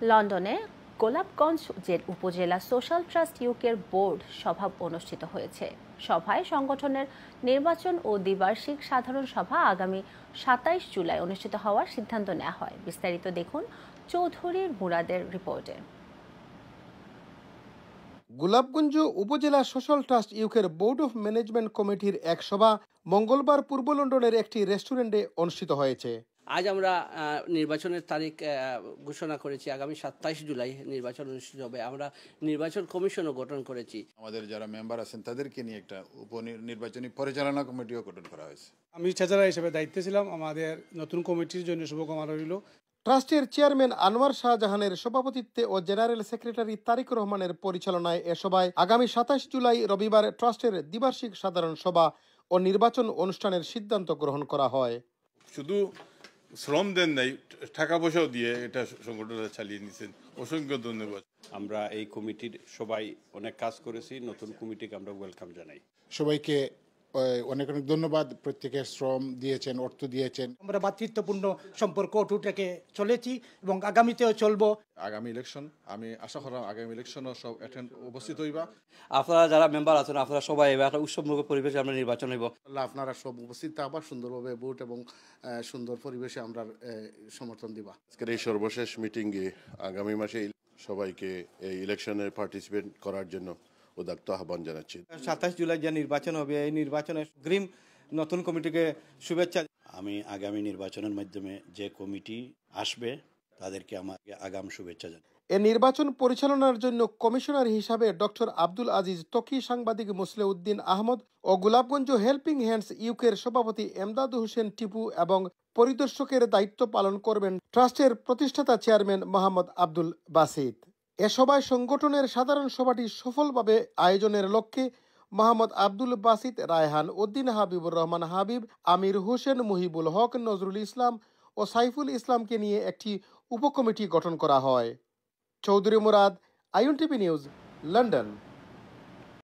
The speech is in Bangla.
লন্ডনে গোলাপগঞ্জ উপজেলা সোশ্যাল ট্রাস্ট ইউকের বোর্ড সভা অনুষ্ঠিত হয়েছে। সভায় সংগঠনের নির্বাচন ও দ্বিবার্ষিক সাধারণ সভা আগামী ২৭ জুলাই অনুষ্ঠিত হওয়ার সিদ্ধান্ত নেওয়া হয়। বিস্তারিত দেখুন চৌধুরী মুরাদের রিপোর্টে। গোলাপগঞ্জ উপজেলা সোশ্যাল ট্রাস্ট ইউকের বোর্ড অফ ম্যানেজমেন্ট কমিটির এক সভা মঙ্গলবার পূর্ব লন্ডনের একটি রেস্টুরেন্টে অনুষ্ঠিত হয়েছে। আজ আমরা নির্বাচনের তারিখ ঘোষণা করেছি। আগামী ২৭ জুলাই নির্বাচন অনুষ্ঠিত হবে। আমরা নির্বাচন কমিশনও গঠন করেছি। আমাদের যারা মেম্বার আছেন তাদেরকে নিয়ে একটা নির্বাচনী পরিচালনা কমিটিও গঠন করা হয়েছে। আমি ট্রেজারার হিসেবে দায়িত্বে ছিলাম। আমাদের নতুন কমিটির জন্য শুভকামনা রইল। ট্রাস্টের চেয়ারম্যান আনোয়ার শাহজাহানের সভাপতিত্বে ও জেনারেল সেক্রেটারি তারিক রহমানের পরিচালনায় এ সভায় আগামী ২৭ জুলাই রবিবার ট্রাস্টের দ্বিবার্ষিক সাধারণ সভা ও নির্বাচন অনুষ্ঠানের সিদ্ধান্ত গ্রহণ করা হয়। শুধু শ্রম দেন নাই, টাকা পয়সাও দিয়ে এটা সংগঠনটা চালিয়ে নিয়েছেন। অসংখ্য ধন্যবাদ। আমরা এই কমিটির সবাই অনেক কাজ করেছি। নতুন কমিটিকে আমরা ওয়েলকাম জানাই। সবাইকে অনেক অনেক ধন্যবাদ। প্রত্যেকের শ্রম দিয়েছেন, অর্থ দিয়েছেন। আমরা ভ্রাতৃত্বপূর্ণ সম্পর্ক অটুট রেখে চলেছি এবং আগামীতেও চলবো। আগামী ইলেকশন, আমি আশা করলাম আগামী ইলেকশনও সব উপস্থিত হইবা। আপনারা যারা মেম্বার আছেন আপনারা সবাই একটা উৎসবমুখ পরিবেশে আমরা নির্বাচন হইব। আপনারা সব উপস্থিত আবার সুন্দরভাবে ভোট এবং সুন্দর পরিবেশে আমরা সমর্থন দিবা। আজকের এই সর্বশেষ মিটিংয়ে আগামী মাসে সবাইকে এই ইলেকশনে পার্টিসিপেট করার জন্য উদাত্ত আহ্বান জানাচ্ছি। ২৭ জুলাই যে নির্বাচন হবে এই নির্বাচনে গ্রিম নতুন কমিটিকে শুভেচ্ছা। আমি আগামী নির্বাচনের মাধ্যমে যে কমিটি আসবে তাদেরকে আমাকে আগাম শুভেচ্ছা জানাই। এ নির্বাচন পরিচালনার জন্য কমিশনার হিসাবে ডক্টর আব্দুল আজিজ তকি, সাংবাদিক মুসলেউদ্দিন আহমদ ও গোলাপগঞ্জ হেল্পিং হ্যান্ডস ইউকের সভাপতি এমদাদ হোসেন টিপু এবং পরিদর্শকের দায়িত্ব পালন করবেন ট্রাস্টের প্রতিষ্ঠাতা চেয়ারম্যান মোহাম্মদ আব্দুল বাসিত। এ সভায় সংগঠনের সাধারণ সভাটি সফলভাবে আয়োজনের লক্ষ্যে মোহাম্মদ আব্দুল বাসিত, রায়হান উদ্দিন, হাবিবুর রহমান হাবিব, আমির হোসেন, মুহিবুল হক, নজরুল ইসলাম ও সাইফুল ইসলামকে নিয়ে একটি উপকমিটি গঠন করা হয়। Chowdhury Murad, INTV news, London.